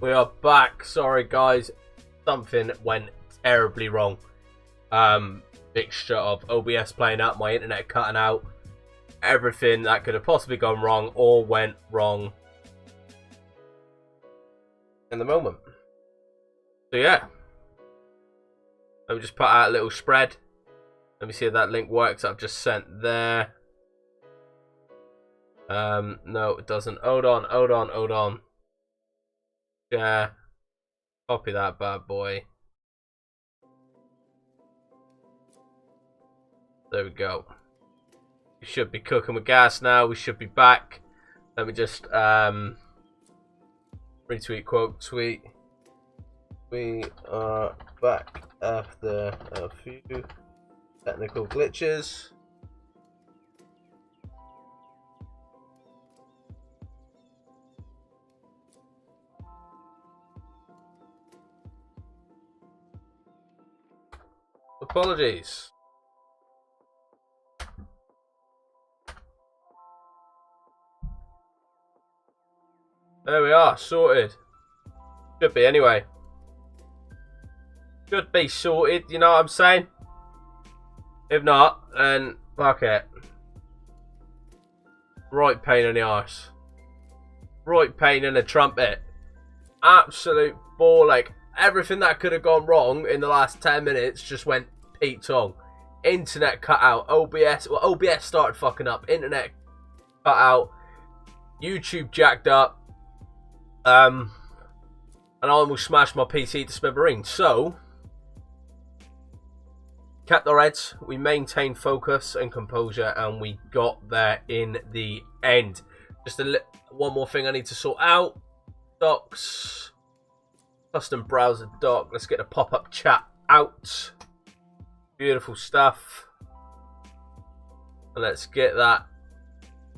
We are back. Sorry, guys. Something went terribly wrong. Mixture of OBS playing up, my internet cutting out. Everything that could have possibly gone wrong all went wrong in the moment. So, yeah. Let me just put out a little spread. Let me see if that link works. I've just sent there. No, it doesn't. Hold on. Yeah. Copy that bad boy. There we go. We should be cooking with gas now. We should be back. Let me just retweet, quote, tweet. We are back after a few technical glitches. Apologies. There we are, sorted. Should be anyway. Should be sorted, you know what I'm saying? If not, then fuck it. Right pain in the arse. Right pain in the trumpet. Absolute ball, like everything that could have gone wrong in the last 10 minutes just went Pete Tong. Internet cut out. OBS started fucking up. Internet cut out. YouTube jacked up. And I almost smashed my PC to smithereens. So, kept our heads. We maintained focus and composure, and we got there in the end. Just one more thing I need to sort out. Docs. Custom browser doc. Let's get the pop-up chat out. Beautiful stuff. And let's get that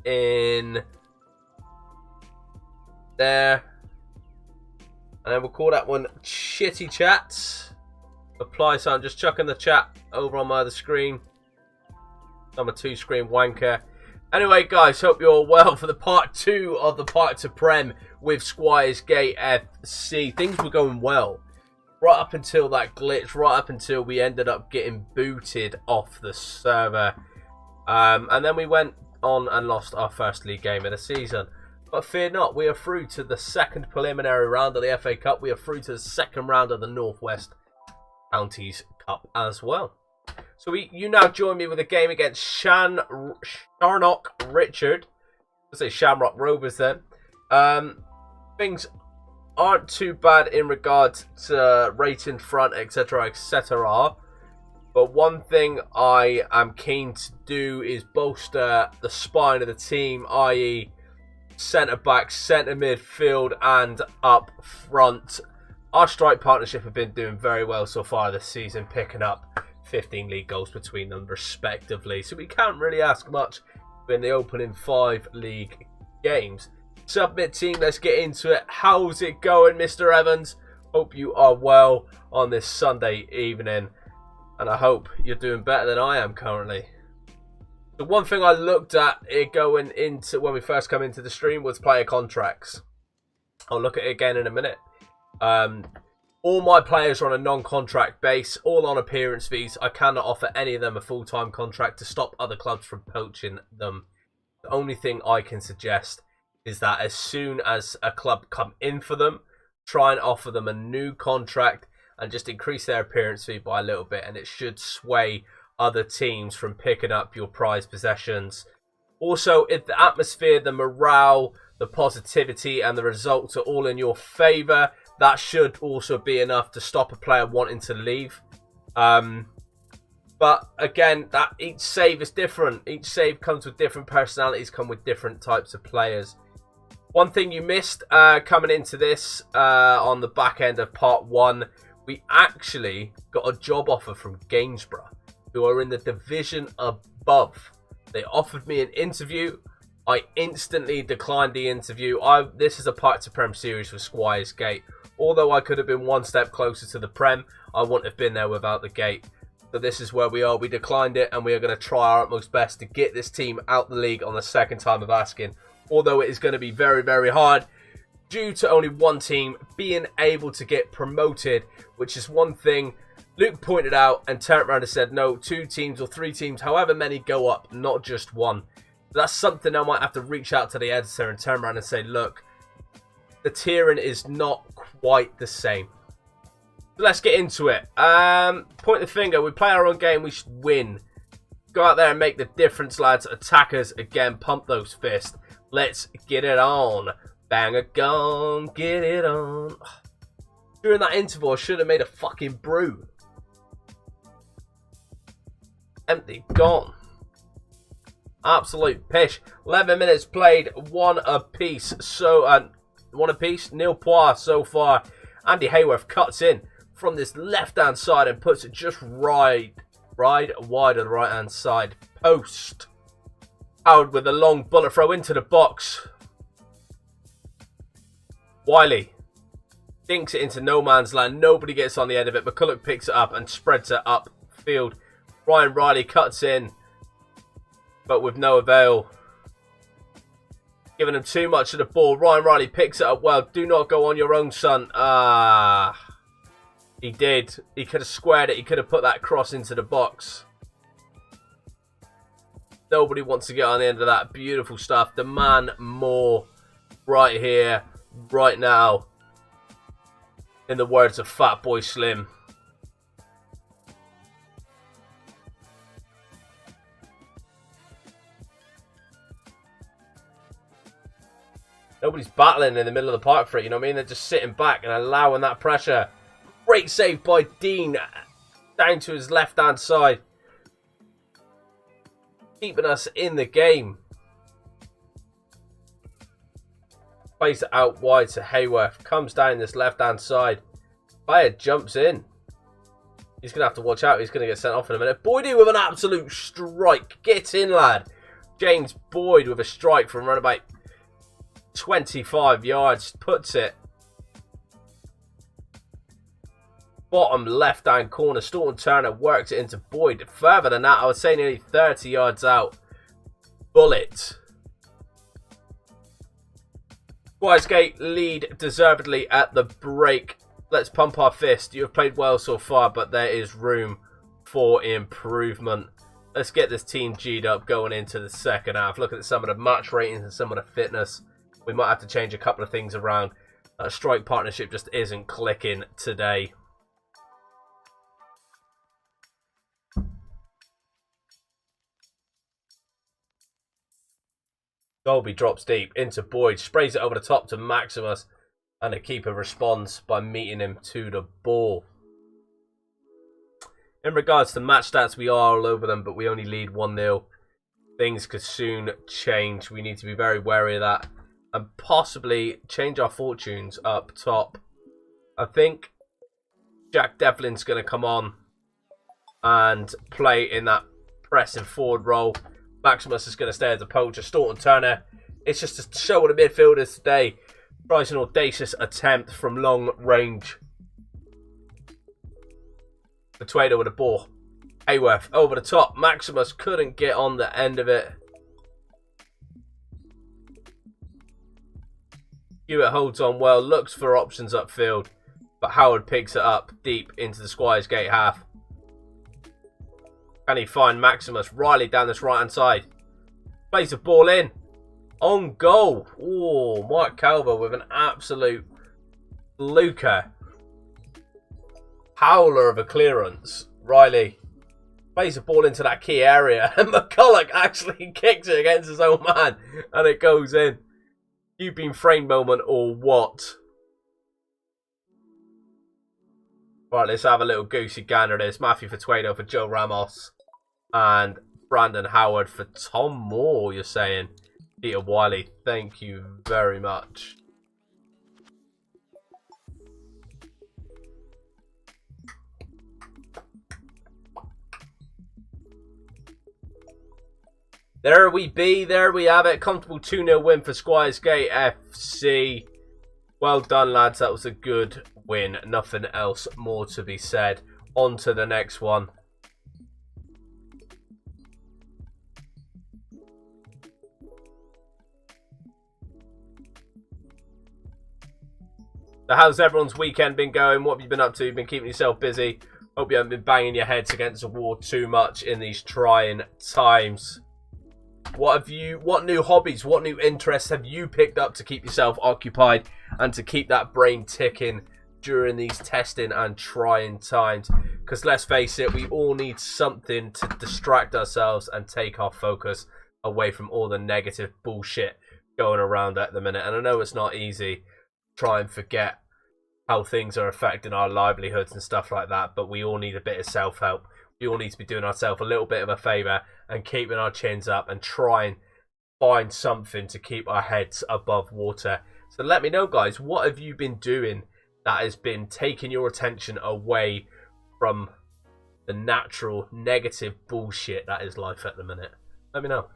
in there. And then we'll call that one Shitty Chats. Apply, so I'm just chucking the chat over on my other screen. I'm a two-screen wanker. Anyway, guys, hope you're all well for the part 2 of the Park To Prem with Squires Gate FC. Things were going well. Right up until that glitch, right up until we ended up getting booted off the server. And then we went on and lost our first league game of the season. But fear not, we are through to the second preliminary round of the FA Cup. We are through to the second round of the Northwest Counties Cup as well. So you now join me with a game against Sharnock Richard. Let's say Shamrock Rovers then. Things aren't too bad in regards to rating front, etc., etc. But one thing I am keen to do is bolster the spine of the team, i.e. centre back, centre midfield, and up front. Our strike partnership have been doing very well so far this season, picking up 15 league goals between them respectively. So we can't really ask much in the opening 5 league games. Submit team, let's get into it. How's it going, Mr. Evans? Hope you are well on this Sunday evening. And I hope you're doing better than I am currently. The one thing I looked at it going into when we first come into the stream was player contracts. I'll look at it again in a minute. All my players are on a non-contract base, all on appearance fees. I cannot offer any of them a full-time contract to stop other clubs from poaching them. The only thing I can suggest is that as soon as a club come in for them, try and offer them a new contract and just increase their appearance fee by a little bit, and it should sway other teams from picking up your prized possessions. Also, if the atmosphere, the morale, the positivity and the results are all in your favour, that should also be enough to stop a player wanting to leave. But again, that each save is different. Each save comes with different personalities, come with different types of players. One thing you missed coming into this on the back end of part 1, we actually got a job offer from Gainsborough, who are in the division above. They offered me an interview. I instantly declined the interview. This is a Park To Prem series for Squires Gate. Although I could have been one step closer to the Prem, I wouldn't have been there without the gate. So this is where we are. We declined it, and we are going to try our utmost best to get this team out the league on the second time of asking. Although it is going to be very, very hard due to only one team being able to get promoted, which is one thing Luke pointed out and turned around and said, no, 2 teams or 3 teams, however many go up, not just one. That's something I might have to reach out to the editor and turn around and say, look, the tiering is not quite the same. So let's get into it. Point the finger. We play our own game. We should win. Go out there and make the difference, lads. Attackers, again, pump those fists. Let's get it on. Bang a gong, get it on. During that interval, I should have made a fucking brew. Empty, gone. Absolute pish. 11 minutes played, 1 apiece. So, 1 apiece, nil pois so far. Andy Hayworth cuts in from this left-hand side and puts it just wide of the right-hand side post. Howard with a long bullet throw into the box. Wiley dinks it into no man's land. Nobody gets on the end of it. McCulloch picks it up and spreads it upfield. Ryan Riley cuts in, but with no avail. Giving him too much of the ball. Ryan Riley picks it up well. Do not go on your own, son. He did. He could have squared it. He could have put that cross into the box. Nobody wants to get on the end of that. Beautiful stuff. Demand more right here, right now. In the words of Fatboy Slim. Nobody's battling in the middle of the park for it, you know what I mean? They're just sitting back and allowing that pressure. Great save by Dean. Down to his left-hand side. Keeping us in the game. Plays it out wide to Hayworth. Comes down this left-hand side. Bayer jumps in. He's going to have to watch out. He's going to get sent off in a minute. Boydie with an absolute strike. Get in, lad. James Boyd with a strike from around about 25 yards. Puts it. Bottom left-hand corner. Staunton Turner works it into Boyd. Further than that, I would say nearly 30 yards out. Bullet. Squires Gate lead deservedly at the break. Let's pump our fist. You have played well so far, but there is room for improvement. Let's get this team G'd up going into the second half. Look at some of the match ratings and some of the fitness. We might have to change a couple of things around. That strike partnership just isn't clicking today. Dolby drops deep into Boyd, sprays it over the top to Maximus, and the keeper responds by meeting him to the ball. In regards to match stats, we are all over them, but we only lead 1-0. Things could soon change. We need to be very wary of that and possibly change our fortunes up top. I think Jack Devlin's going to come on and play in that pressing forward role. Maximus is going to stay as a poacher. Staunton Turner, it's just a show of the midfielders today. Tries an audacious attempt from long range. Betuedo with the ball. Hayworth over the top. Maximus couldn't get on the end of it. Hewitt holds on well, looks for options upfield, but Howard picks it up deep into the Squires Gate half. Can he find Maximus? Riley down this right hand side. Plays the ball in. On goal. Oh, Mark Calver with an absolute fluker. Howler of a clearance. Riley plays the ball into that key area. And McCulloch actually kicks it against his own man. And it goes in. You've been framed moment or what? Right, let's have a little goosey gander. There's Matthew Betuedo for Joe Ramos. And Brandon Howard for Tom Moore, you're saying. Peter Wiley, thank you very much. There we be, there we have it. Comfortable 2-0 win for Squires Gate FC. Well done, lads. That was a good win. Nothing else more to be said. On to the next one. So how's everyone's weekend been going? What have you been up to? You've been keeping yourself busy? Hope you haven't been banging your heads against the wall too much in these trying times. What new hobbies, what new interests have you picked up to keep yourself occupied and to keep that brain ticking during these testing and trying times? Because let's face it, we all need something to distract ourselves and take our focus away from all the negative bullshit going around at the minute. And I know it's not easy. Try and forget how things are affecting our livelihoods and stuff like that, but we all need a bit of self-help. We all need to be doing ourselves a little bit of a favour and keeping our chins up and try and find something to keep our heads above water. So let me know, guys, what have you been doing that has been taking your attention away from the natural negative bullshit that is life at the minute? Let me know.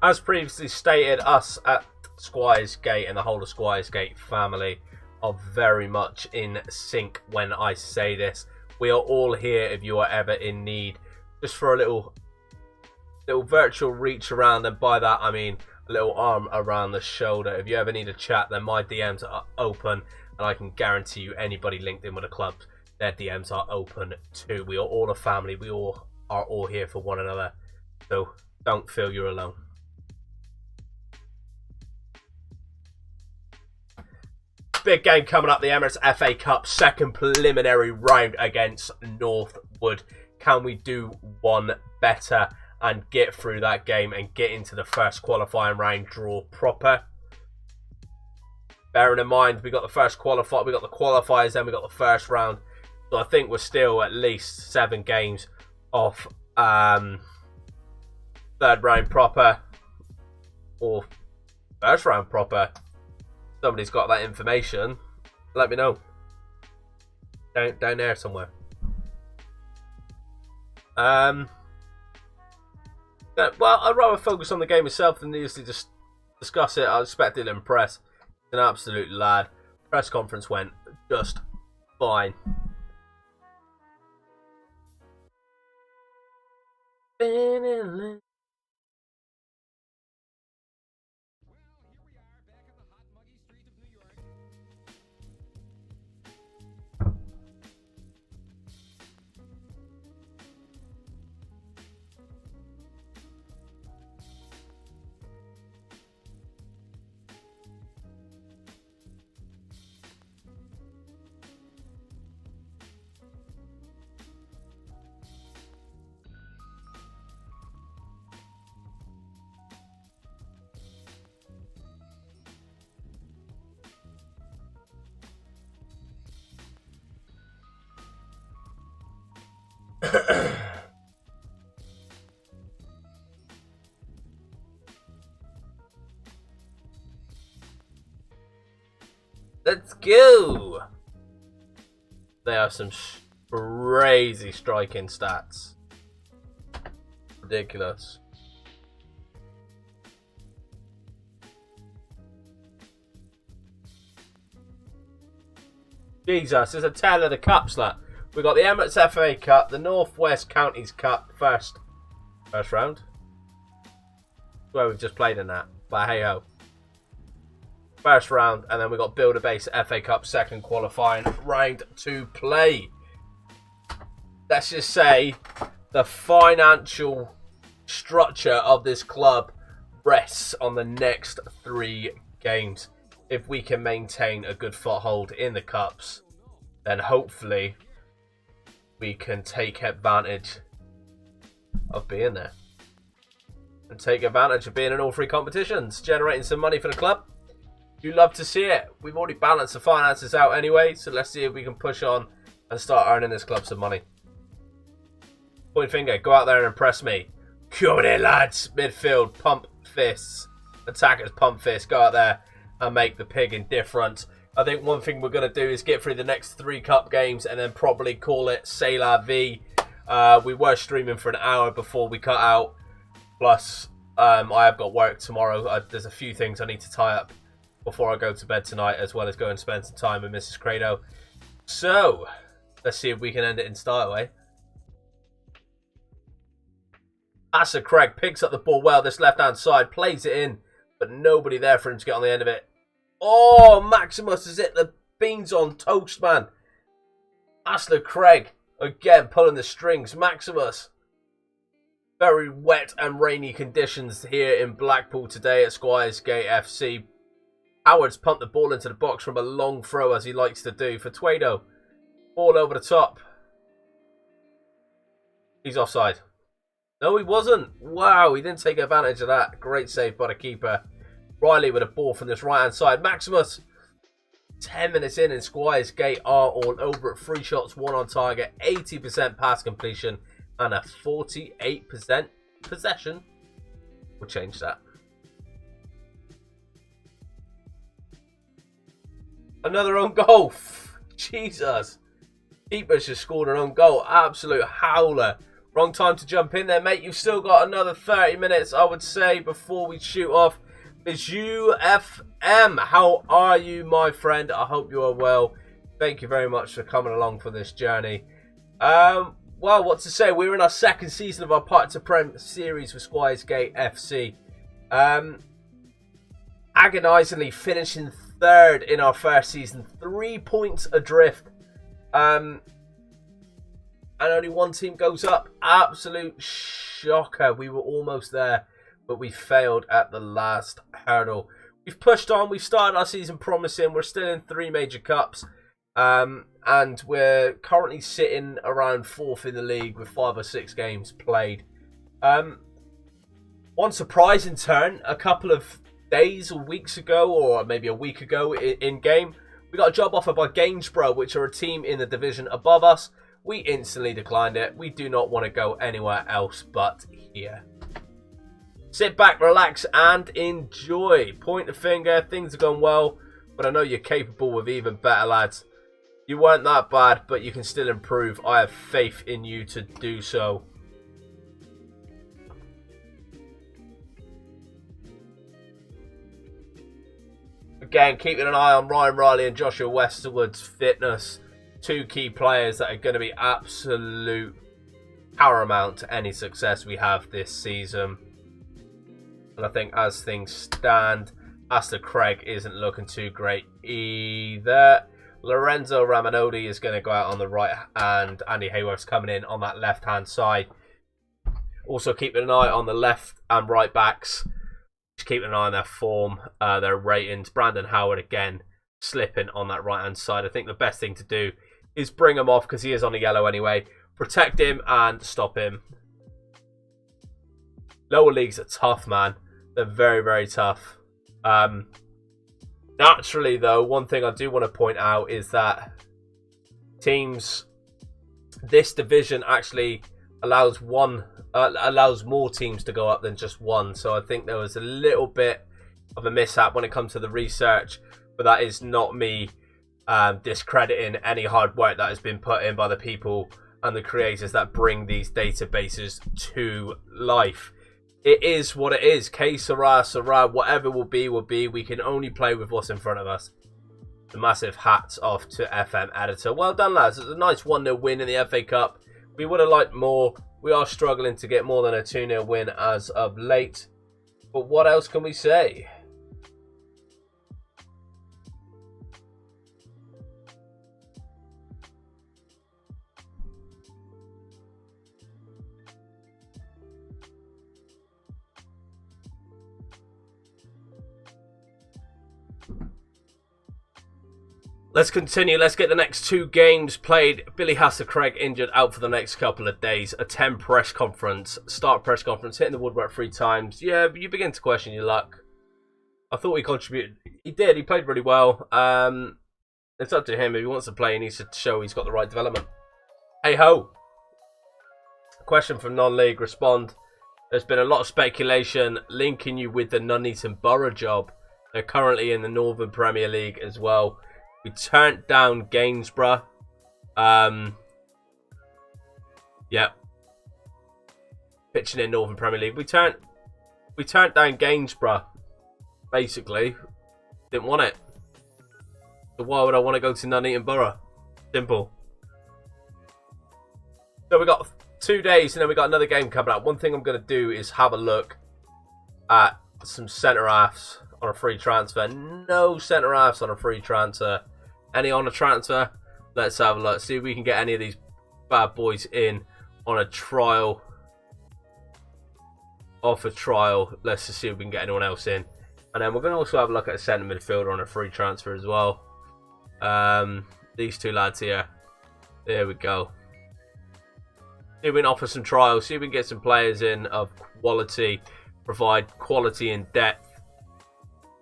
As previously stated, us at Squires Gate and the whole of Squires Gate family are very much in sync when I say this. We are all here if you are ever in need, just for a little virtual reach around, and by that I mean a little arm around the shoulder. If you ever need a chat, then my DMs are open, and I can guarantee you anybody linked in with a club, their DMs are open too. We are all a family. We all are all here for one another, so don't feel you're alone. Big game coming up, the Emirates FA Cup second preliminary round against Northwood. Can we do one better and get through that game and get into the first qualifying round draw proper? Bearing in mind, we got the qualifiers, then we got the first round. So I think we're still at least 7 games off third round proper or first round proper. Somebody's got that information, let me know. Down there somewhere. Well, I'd rather focus on the game itself than easily just discuss it. I expect it'll impress. An absolute lad. Press conference went just fine. Let's go! There are some crazy striking stats. Ridiculous. Jesus, it's a tale of the cups, that. We've got the Emirates FA Cup, the North West Counties Cup, first round. Well, we've just played in that, but hey ho. First round, and then we got Builder Base FA Cup second qualifying round to play. Let's just say the financial structure of this club rests on the next 3 games. If we can maintain a good foothold in the cups, then hopefully we can take advantage of being there and take advantage of being in all 3 competitions, generating some money for the club. You love to see it. We've already balanced the finances out anyway, so let's see if we can push on and start earning this club some money. Point finger, go out there and impress me. Come in, lads. Midfield, pump fists. Attackers, pump fists. Go out there and make the pig indifferent. I think one thing we're going to do is get through the next 3 cup games and then probably call it C'est la vie. We were streaming for an hour before we cut out. Plus, I have got work tomorrow. There's a few things I need to tie up before I go to bed tonight, as well as go and spend some time with Mrs. Credo. So, Let's see if we can end it in style way. Asa Craig picks up the ball well, this left-hand side, plays it in, but nobody there for him to get on the end of it. Oh, Maximus has hit the beans on toast, man. Asa Craig, again, pulling the strings. Maximus. Very wet and rainy conditions here in Blackpool today at Squires Gate FC. Howard's pumped the ball into the box from a long throw, as he likes to do, for Tuedo. Ball over the top. He's offside. No, he wasn't. Wow, he didn't take advantage of that. Great save by the keeper. Riley with a ball from this right-hand side. Maximus, 10 minutes in, and Squires Gate are all over it. 3 shots, 1 on target, 80% pass completion, and a 48% possession. We'll change that. Another own goal. Jesus. Keeper's just scored an own goal. Absolute howler. Wrong time to jump in there, mate. You've still got another 30 minutes, I would say, before we shoot off. It's UFM. How are you, my friend? I hope you are well. Thank you very much for coming along for this journey. Well, what to say? We're in our second season of our Park To Prem series for Squires Gate FC. Agonisingly finishing third in our first season. 3 points adrift. And only one team goes up. Absolute shocker. We were almost there, but we failed at the last hurdle. We've pushed on. We've started our season promising. We're still in 3 major cups. And we're currently sitting around 4th in the league with 5 or 6 games played. One surprising turn, a couple of days or weeks ago, or maybe a week ago in game, we got a job offer by Gainsborough, which are a team in the division above us. We instantly declined it. We do not want to go anywhere else but here. Sit back, relax, and enjoy. Point the finger. Things are going well, but I know you're capable of even better, lads. You weren't that bad, but you can still improve. I have faith in you to do so. Again, keeping an eye on Ryan Riley and Joshua Westwood's fitness. 2 key players that are going to be absolute paramount to any success we have this season. And I think as things stand, Asta Craig isn't looking too great either. Lorenzo Ramonodi is going to go out on the right, and Andy Hayworth's coming in on that left-hand side. Also keeping an eye on the left and right backs. Just keeping an eye on their form, their ratings. Brandon Howard again slipping on that right-hand side. I think the best thing to do is bring him off because he is on a yellow anyway. Protect him and stop him. Lower leagues are tough, man. They're very, very tough. Naturally, though, one thing I do want to point out is that teams, this division actually allows more teams to go up than just one. So I think there was a little bit of a mishap when it comes to the research, but that is not me discrediting any hard work that has been put in by the people and the creators that bring these databases to life. It is what it is. Que sera, sera. Whatever will be, will be. We can only play with what's in front of us. The massive hats off to FM Editor. Well done, lads. It's a nice 1-0 win in the FA Cup. We would have liked more. We are struggling to get more than a 2-0 win as of late. But what else can we say? Let's continue. Let's get the next 2 games played. Billy Hasser-Craig injured, out for the next couple of days. A 10 press conference. Start press conference. Hitting the woodwork 3 times. Yeah, but you begin to question your luck. I thought he contributed. He did. He played really well. It's up to him. If he wants to play, he needs to show he's got the right development. Hey ho. Question from non-league. Respond. There's been a lot of speculation linking you with the Nuneaton Borough job. They're currently in the Northern Premier League as well. We turned down Gainsborough. Yeah. Pitching in Northern Premier League. We turned down Gainsborough. Basically. Didn't want it. So why would I want to go to Nuneaton Borough? Simple. So we got 2 days, and then we got another game coming up. One thing I'm going to do is have a look at some centre halves on a free transfer. No centre halves on a free transfer. Any on a transfer? Let's have a look. See if we can get any of these bad boys in on a trial. Off a trial. Let's just see if we can get anyone else in. And then we're going to also have a look at a centre midfielder on a free transfer as well. These two lads here. There we go. See if we can offer some trials. See if we can get some players in of quality. Provide quality in depth.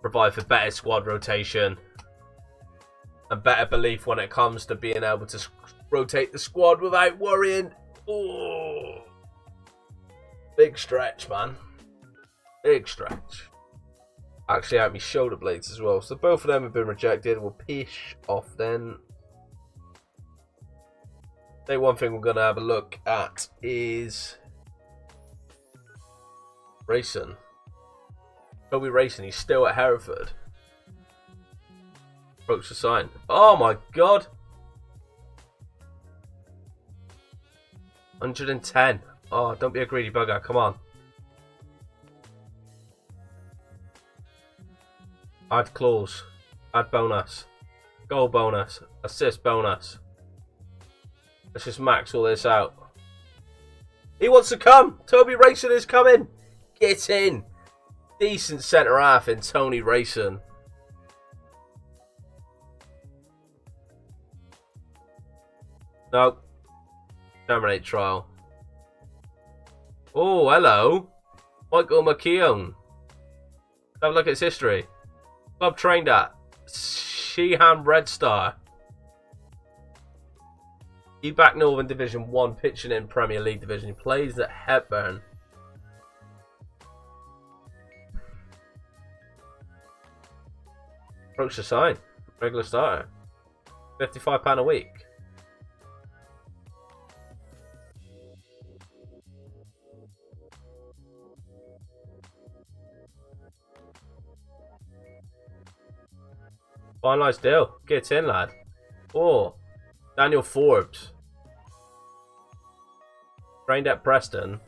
Provide for better squad rotation. And better belief when it comes to being able to rotate the squad without worrying. Ooh. Big stretch, man. Big stretch. Actually out my shoulder blades as well. So both of them have been rejected. We'll pish off then. I think one thing we're going to have a look at is Racing. Toby Racing, he's still at Hereford. Approach the sign. Oh my god. 110. Oh, don't be a greedy bugger. Come on. Add clause. Add bonus. Goal bonus. Assist bonus. Let's just max all this out. He wants to come. Toby Racing is coming. Get in. Decent centre half in Tony Racing. Nope. Terminate trial. Oh, hello. Michael McKeown. Have a look at his history. Club trained at Sheehan Red Star. He back Northern Division 1, pitching in Premier League Division. He plays at Hepburn. Approach the sign. Regular starter. £55 a week. Finalised deal. Get in, lad. Oh, Daniel Forbes. Trained at Preston.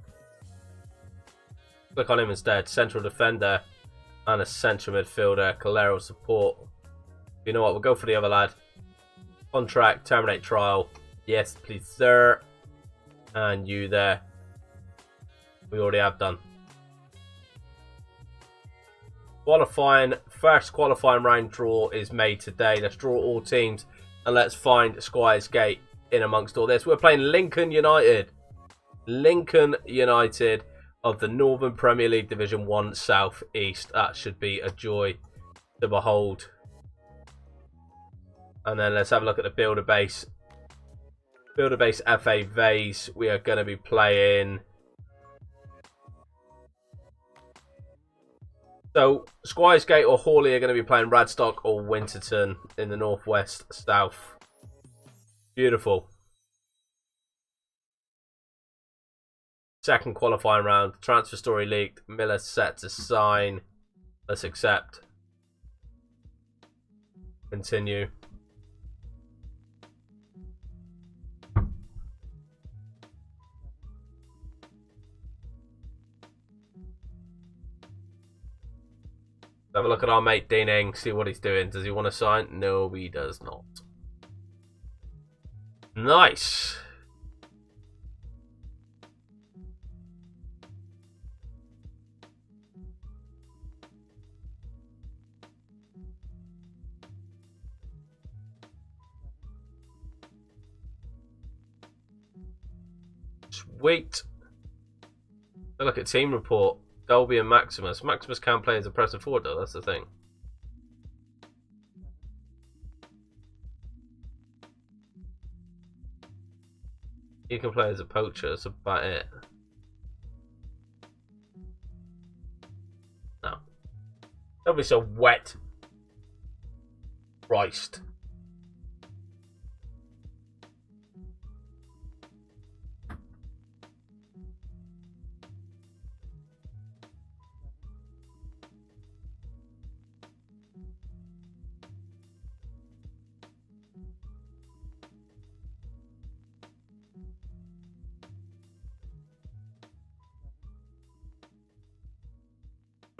Click on him instead. Central defender and a central midfielder. Calero support. You know what? We'll go for the other lad. Contract. Terminate trial. Yes, please, sir. And you there. We already have done. Qualifying, first qualifying round draw is made today. Let's draw all teams and let's find Squires Gate in amongst all this. We're playing Lincoln United. Lincoln United of the Northern Premier League Division 1 South East. That should be a joy to behold. And then let's have a look at the builder base. Builder base FA Vase. We are going to be playing. So, Squires Gate or Hawley are going to be playing Radstock or Winterton in the Northwest South. Beautiful. Second qualifying round. Transfer story leaked. Miller set to sign. Let's accept. Continue. Have a look at our mate Dean Ing, see what he's doing. Does he want to sign? No, he does not. Nice. Sweet. Have a look at team report. Dolby and Maximus. Maximus can play as a press forward though, that's the thing. He can play as a poacher, that's about it. No. Don't be so wet. Christ.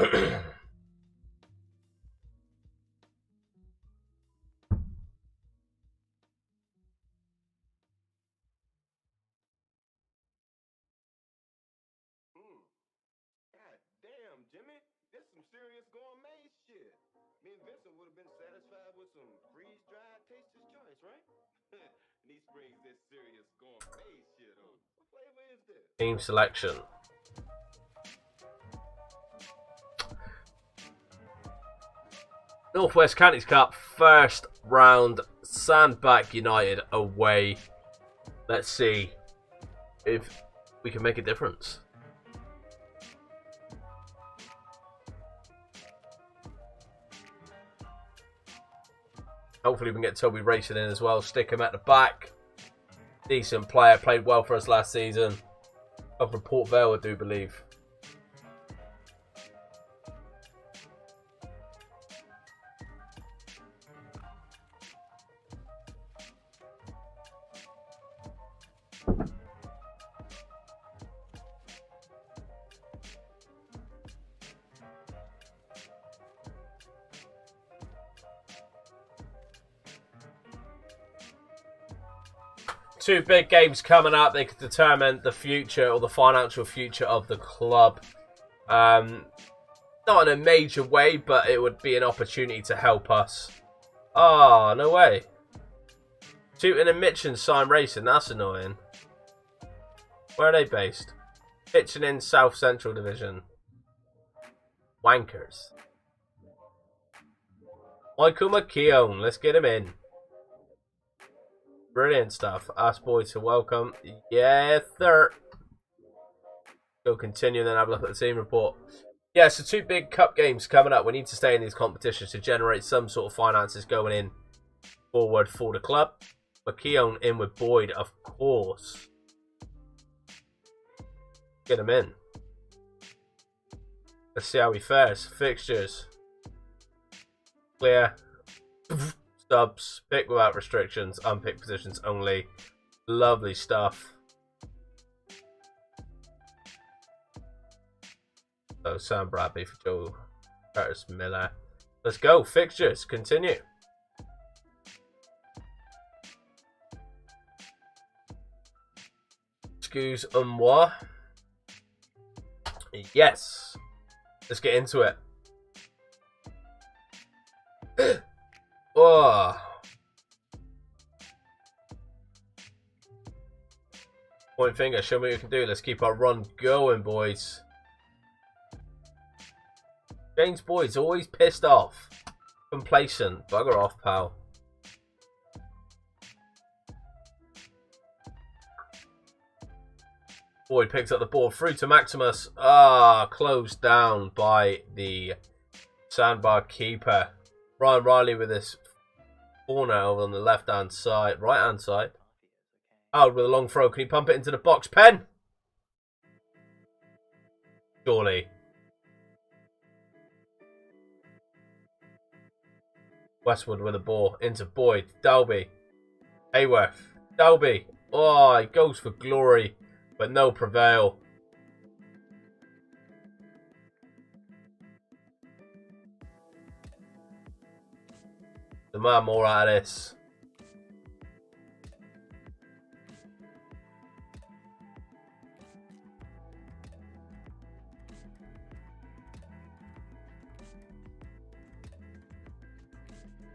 Damn, Jimmy, this some serious gourmet shit. Me and Vincent would have been satisfied with some freeze-dried Taster's Choice, right? These brings this serious gourmet shit on. What flavor is this? Team selection. Northwest Counties Cup, first round, Sandbach United away. Let's see if we can make a difference. Hopefully we can get Toby racing in as well. Stick him at the back. Decent player. Played well for us last season. Up from Port Vale, I do believe. Two big games coming up. They could determine the future or the financial future of the club. Not in a major way, but it would be an opportunity to help us. Ah, no way. Tooting and Mitchin sign racing. That's annoying. Where are they based? Pitching in South Central Division. Wankers. Michael McKeown. Let's get him in. Brilliant stuff. Ask boy to welcome. Yeah, third. We'll continue and then have a look at the team report. Yeah, so two big cup games coming up. We need to stay in these competitions to generate some sort of finances going in forward for the club. McKeown in with Boyd, of course. Get him in. Let's see how he fares. Fixtures. Clear. Subs, pick without restrictions, unpicked positions only. Lovely stuff. So Sam Bradley for Joe Curtis Miller. Let's go. Fixtures. Continue. Excuse moi. Yes. Let's get into it. Oh. Point finger, show me what you can do. Let's keep our run going, boys. James Boyd's always pissed off. Complacent. Bugger off, pal. Boyd picks up the ball through to Maximus. Ah, closed down by the sandbar keeper. Ryan Riley with this corner over on the left-hand side, right-hand side. Howard with a long throw. Can he pump it into the box? Penn! Surely. Westwood with the ball into Boyd. Dalby. Hayworth. Dalby. Oh, he goes for glory, but no prevail. The man more out of this.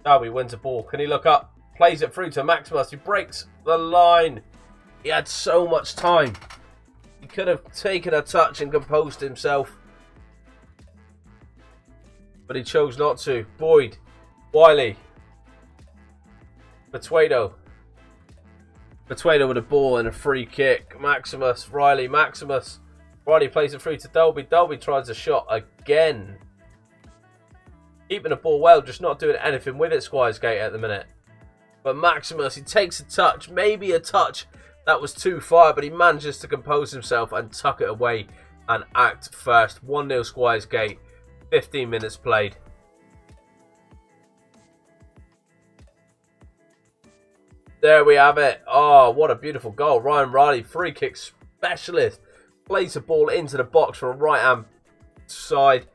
Dalby wins the ball. Can he look up? Plays it through to Maximus. He breaks the line. He had so much time. He could have taken a touch and composed himself. But he chose not to. Boyd. Wiley. Petuedo with a ball and a free kick. Maximus, Riley, Maximus. Riley plays it through to Dalby. Dalby tries a shot again. Keeping the ball well, just not doing anything with it, Squires Gate at the minute. But Maximus, he takes a touch, maybe a touch that was too far, but he manages to compose himself and tuck it away and act first. 1-0 Squires Gate, 15 minutes played. There we have it. Oh, what a beautiful goal. Ryan Riley, free kick specialist. Plays the ball into the box from right hand side.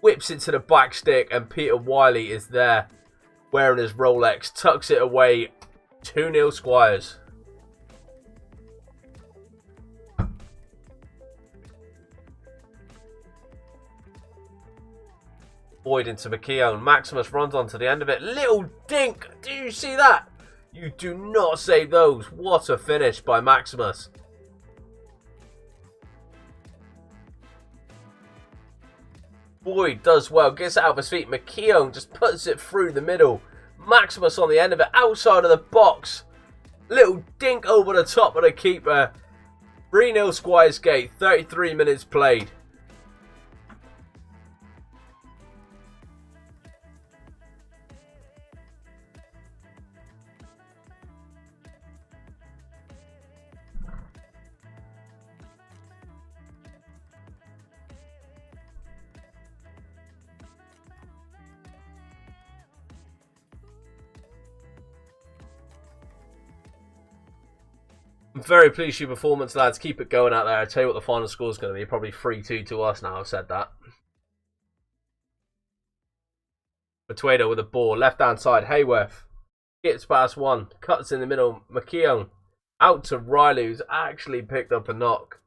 whips it to the back stick, and Peter Wiley is there wearing his Rolex, tucks it away. 2-0 Squires. Boyd into McKeown. Maximus runs on to the end of it. Little dink. Do you see that? You do not save those. What a finish by Maximus. Boyd does well. Gets it out of his feet. McKeown just puts it through the middle. Maximus on the end of it. Outside of the box. Little dink over the top of the keeper. 3-0 Squires Gate. 33 minutes played. I'm very pleased with your performance, lads. Keep it going out there. I'll tell you what the final score is going to be. Probably 3-2 to us now. I've said that. Matuedo with the ball. Left-hand side. Hayworth. Gets past one. Cuts in the middle. McKeown. Out to Riley, who's actually picked up a knock.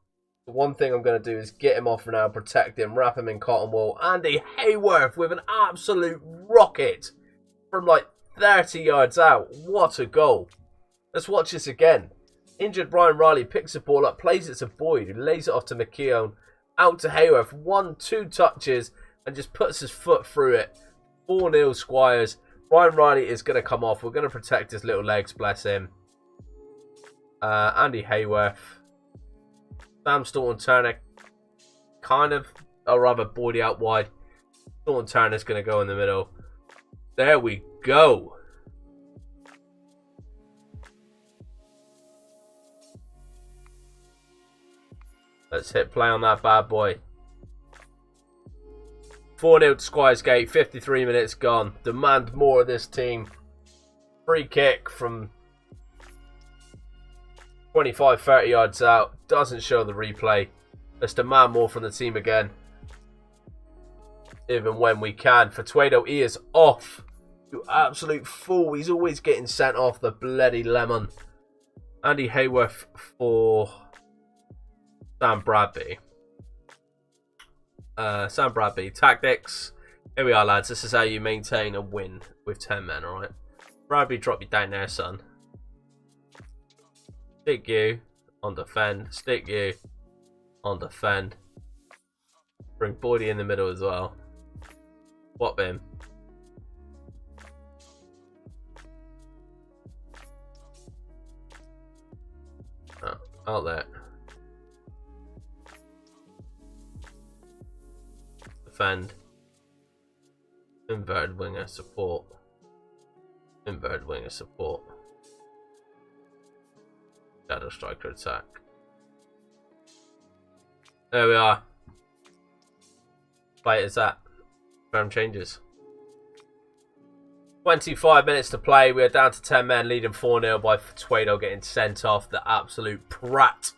The one thing I'm going to do is get him off for now. Protect him. Wrap him in cotton wool. Andy Hayworth with an absolute rocket. From like 30 yards out. What a goal. Let's watch this again. Injured Brian Riley picks the ball up, plays it to Boyd, who lays it off to McKeown. Out to Hayworth, 1-2 touches, and just puts his foot through it. 4-0 Squires. Brian Riley is going to come off. We're going to protect his little legs, bless him. Andy Hayworth. Sam Staunton-Turner. Kind of, or rather Boydie out wide. Staunton-Turner's going to go in the middle. There we go. Let's hit play on that bad boy. 4-0 to Squires Gate. 53 minutes gone. Demand more of this team. Free kick from 25-30 yards out. Doesn't show the replay. Let's demand more from the team again. Even when we can. Fatuedo, he is off. You absolute fool. He's always getting sent off, the bloody lemon. Andy Hayworth for Sam Bradby. Sam Bradby. Tactics. Here we are, lads. This is how you maintain a win with 10 men, alright? Bradby, drop you down there, son. Stick you on defend. Stick you on defend. Bring Boydie in the middle as well. Swap him. Oh, out there. Defend. Inverted winger support. Inverted winger support. Shadow striker attack. There we are. Play is that. Firm changes. 25 minutes to play. We are down to 10 men, leading 4-0 by Fatuedo getting sent off. The absolute prat.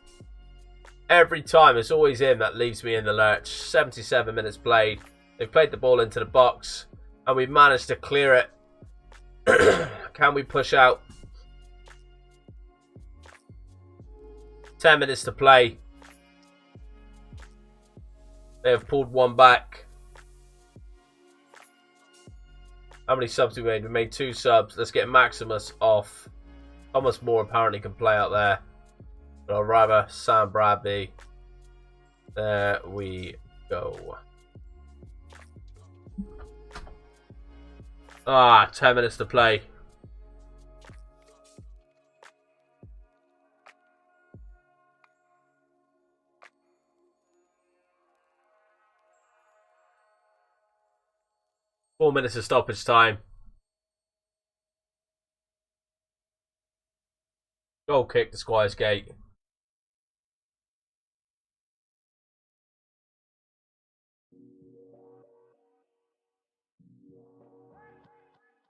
Every time, it's always him that leaves me in the lurch. 77 minutes played. They've played the ball into the box, and we've managed to clear it. Can we push out? 10 minutes to play. They have pulled one back. How many subs have we made? We made 2 subs. Let's get Maximus off. Thomas Moore apparently can play out there. But I'd rather Sam Bradby. There we go. 10 minutes to play. Four minutes of stoppage time. Goal kick to Squires Gate.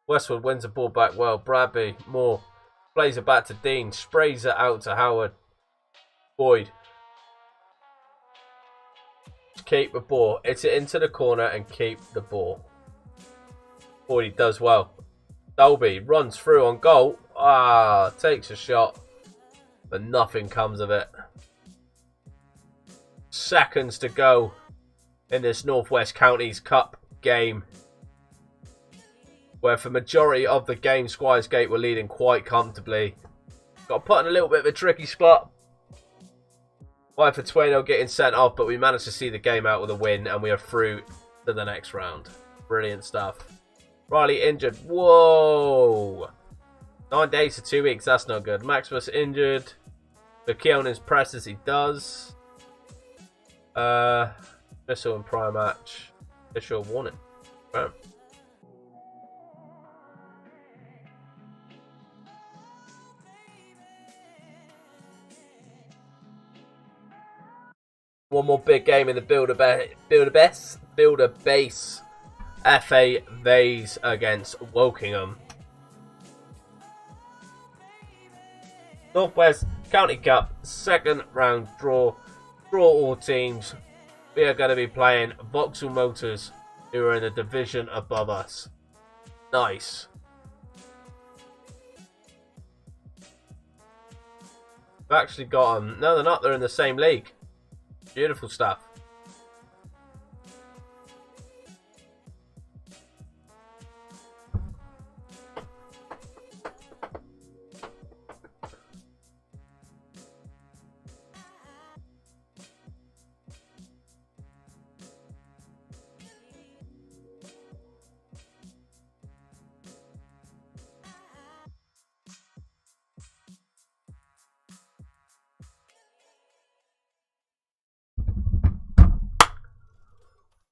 Westwood wins the ball back well. Bradby, Moore, plays it back to Dean, sprays it out to Howard. Boyd. keep the ball. Hits it into the corner and keep the ball. Boyd, he does well. Dolby runs through on goal. Takes a shot, but nothing comes of it. Seconds to go in this Northwest Counties Cup game, where for majority of the game, Squires Gate were leading quite comfortably. Got put in a little bit of a tricky spot. Why for 2-0 getting sent off, but we managed to see the game out with a win, and we are through to the next round. Brilliant stuff. Riley injured. Whoa! 9 days to 2 weeks. That's not good. Maximus injured. Keown's pressed as he does. Missile in prime match. Official warning. Right. One more big game in the Builder Base FA Vase against Wokingham. Northwest County Cup second round draw. Draw all teams. We are going to be playing Vauxhall Motors, who are in the division above us. Nice. We've actually got them. No, they're not. They're in the same league. Beautiful stuff.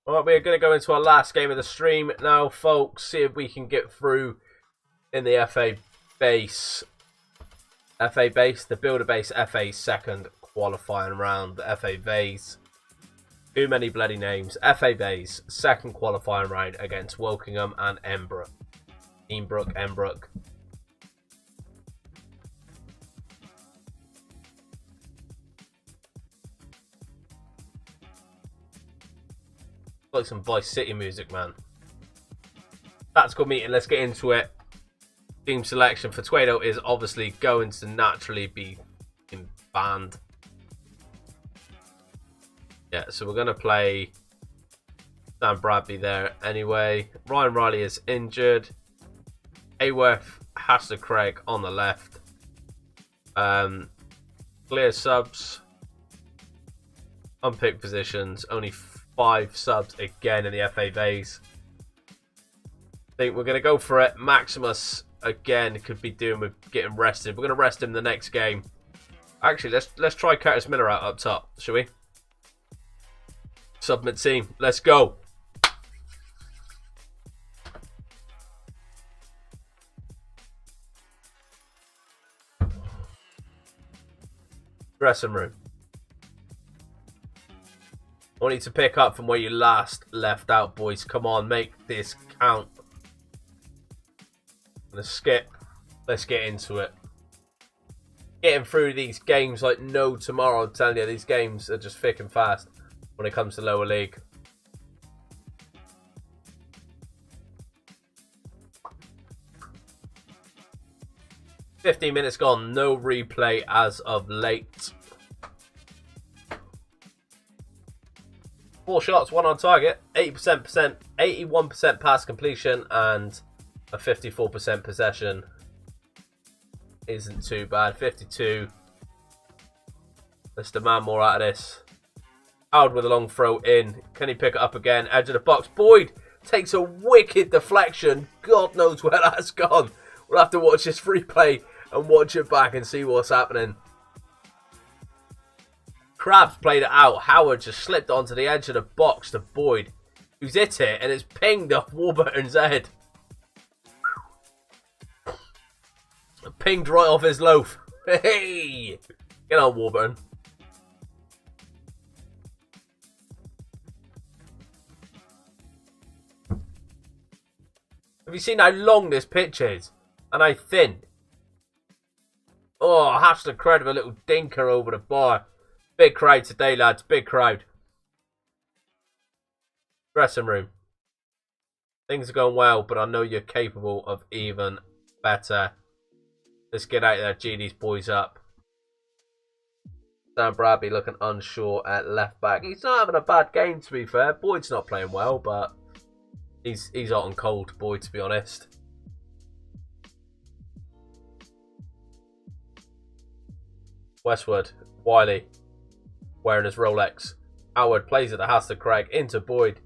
Alright, we're going to go into our last game of the stream now, folks. See if we can get through in the FA Base. FA Base, the Builder Base FA second qualifying round. The FA Vase. Too many bloody names. FA Base, second qualifying round against Wokingham and Embrook. Embrook. Like some Vice City music, man. Tactical meeting, let's get into it. Team selection for Tweedo is obviously going to naturally be banned. Yeah, so we're going to play Sam Bradley there anyway. Ryan Riley is injured. Aworth, Hasta Craig on the left. Clear subs. Unpicked positions. Only 5 subs again in the FA Vase. I think we're going to go for it. Maximus again could be doing with getting rested. We're going to rest him the next game. Actually, let's try Curtis Miller out up top, shall we? Submit team. Let's go. Dressing room. I want you to pick up from where you last left out, boys. Come on, make this count. Let's skip. Let's get into it. Getting through these games like no tomorrow. I'm telling you, these games are just thick and fast when it comes to lower league. "15 minutes gone. No replay as of late. 4 shots, 1 on target, 81% pass completion, and a 54% possession. Isn't too bad. 52. Let's demand more out of this. Howard with a long throw in. Can he pick it up again? Edge of the box. Boyd takes a wicked deflection. God knows where that's gone. We'll have to watch this replay and watch it back and see what's happening. Krabs played it out. Howard just slipped onto the edge of the box to Boyd, who's hit it, and it's pinged off Warburton's head. Pinged right off his loaf. Hey! Get on, Warburton. Have you seen how long this pitch is? And how thin? Oh, Hasta Craig with a little dinker over the bar. Big crowd today, lads. Big crowd. Dressing room. Things are going well, but I know you're capable of even better. Let's get out there, G these boys up. Sam Bradley looking unsure at left back. He's not having a bad game, to be fair. Boyd's not playing well, but he's hot and cold, Boyd, to be honest. Westwood, Wiley, wearing his Rolex. Howard plays it to Hasta Craig, into Boyd.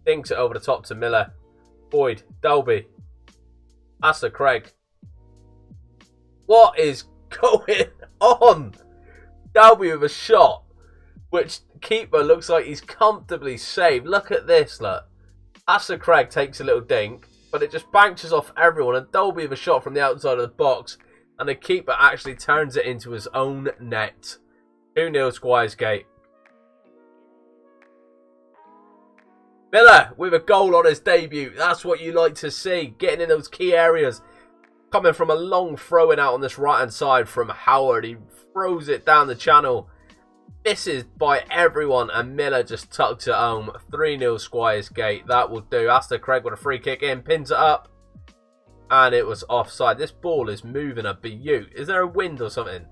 Dinks it over the top to Miller. Boyd, Dolby. Hasta Craig. What is going on? Dalby with a shot, which keeper looks like he's comfortably saved. Look at this, look. Hasta Craig takes a little dink, but it just bounces off everyone, and Dolby with a shot from the outside of the box, and the keeper actually turns it into his own net. 2-0 Squires Gate. Miller with a goal on his debut. That's what you like to see, getting in those key areas. Coming from a long throw-in out on this right-hand side from Howard. He throws it down the channel. Misses by everyone, and Miller just tucks it home. 3-0 Squires Gate. That will do. Astor Craig with a free kick in. Pins it up. And it was offside. This ball is moving a beaut. Is there a wind or something?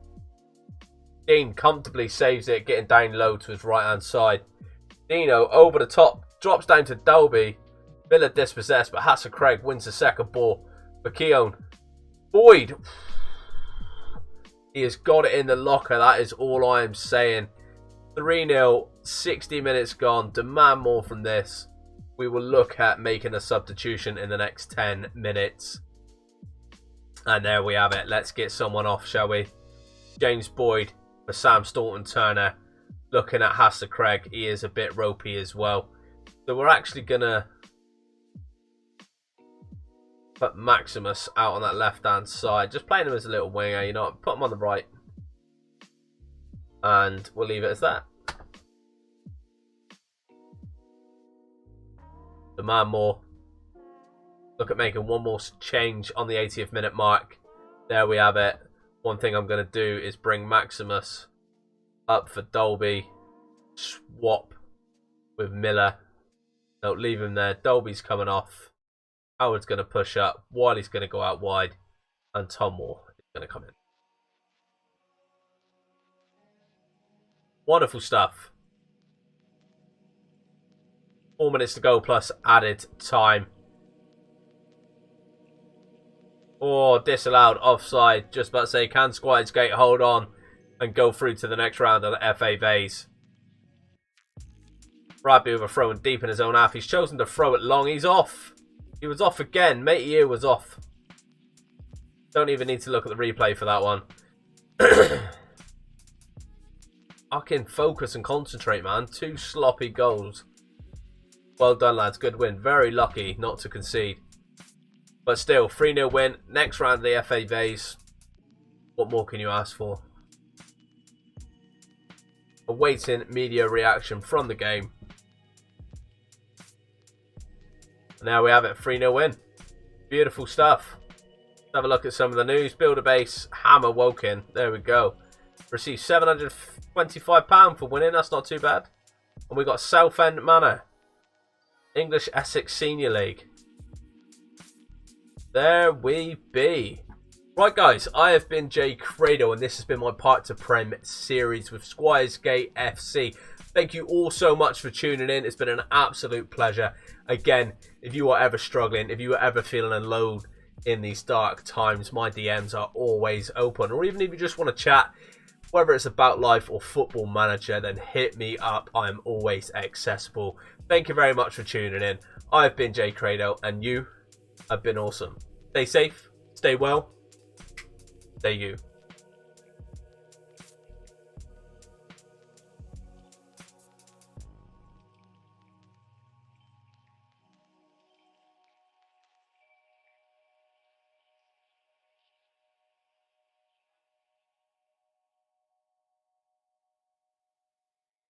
Dean comfortably saves it, getting down low to his right-hand side. Dino over the top. Drops down to Dolby. Miller dispossessed, but Astor Craig wins the second ball. For Keown. Boyd. He has got it in the locker. That is all I am saying. 3-0. 60 minutes gone. Demand more from this. We will look at making a substitution in the next 10 minutes. And there we have it. Let's get someone off, shall we? James Boyd for Sam Staunton-Turner. Looking at Hasta Craig. He is a bit ropey as well. So we're actually going to put Maximus out on that left-hand side. Just playing him as a little winger, you know. Put him on the right. And we'll leave it as that. Demand more. Look at making one more change on the 80th minute mark. There we have it. One thing I'm going to do is bring Maximus up for Dolby. Swap with Miller. No, leave him there. Dolby's coming off. Howard's going to push up. Wiley's going to go out wide. And Tom Moore is going to come in. Wonderful stuff. 4 minutes to go plus added time. Oh, disallowed. Offside. Just about to say, can Squires Gate hold on and go through to the next round of the FA Vase? Bradby with a throw in deep in his own half. He's chosen to throw it long. He's off. He was off again. Matey here was off. Don't even need to look at the replay for that one. I can focus and concentrate, man. 2 sloppy goals. Well done, lads. Good win. Very lucky not to concede. But still, 3-0 win. Next round of the FA Vase. What more can you ask for? Awaiting media reaction from the game. Now we have it, 3-0 win. Beautiful stuff. Let's have a look at some of the news. Builder Base, Hammer Woking. There we go. Received £725 for winning. That's not too bad. And we got Southend Manor. English Essex Senior League. There we be. Right, guys. I have been Jay Credo, and this has been my Park To Prem series with Squires Gate FC. Thank you all so much for tuning in. It's been an absolute pleasure. Again, if you are ever struggling, if you are ever feeling alone in these dark times, my DMs are always open. Or even if you just want to chat, whether it's about life or Football Manager, then hit me up. I'm always accessible. Thank you very much for tuning in. I've been Jay Credo, and you have been awesome. Stay safe, stay well, stay you.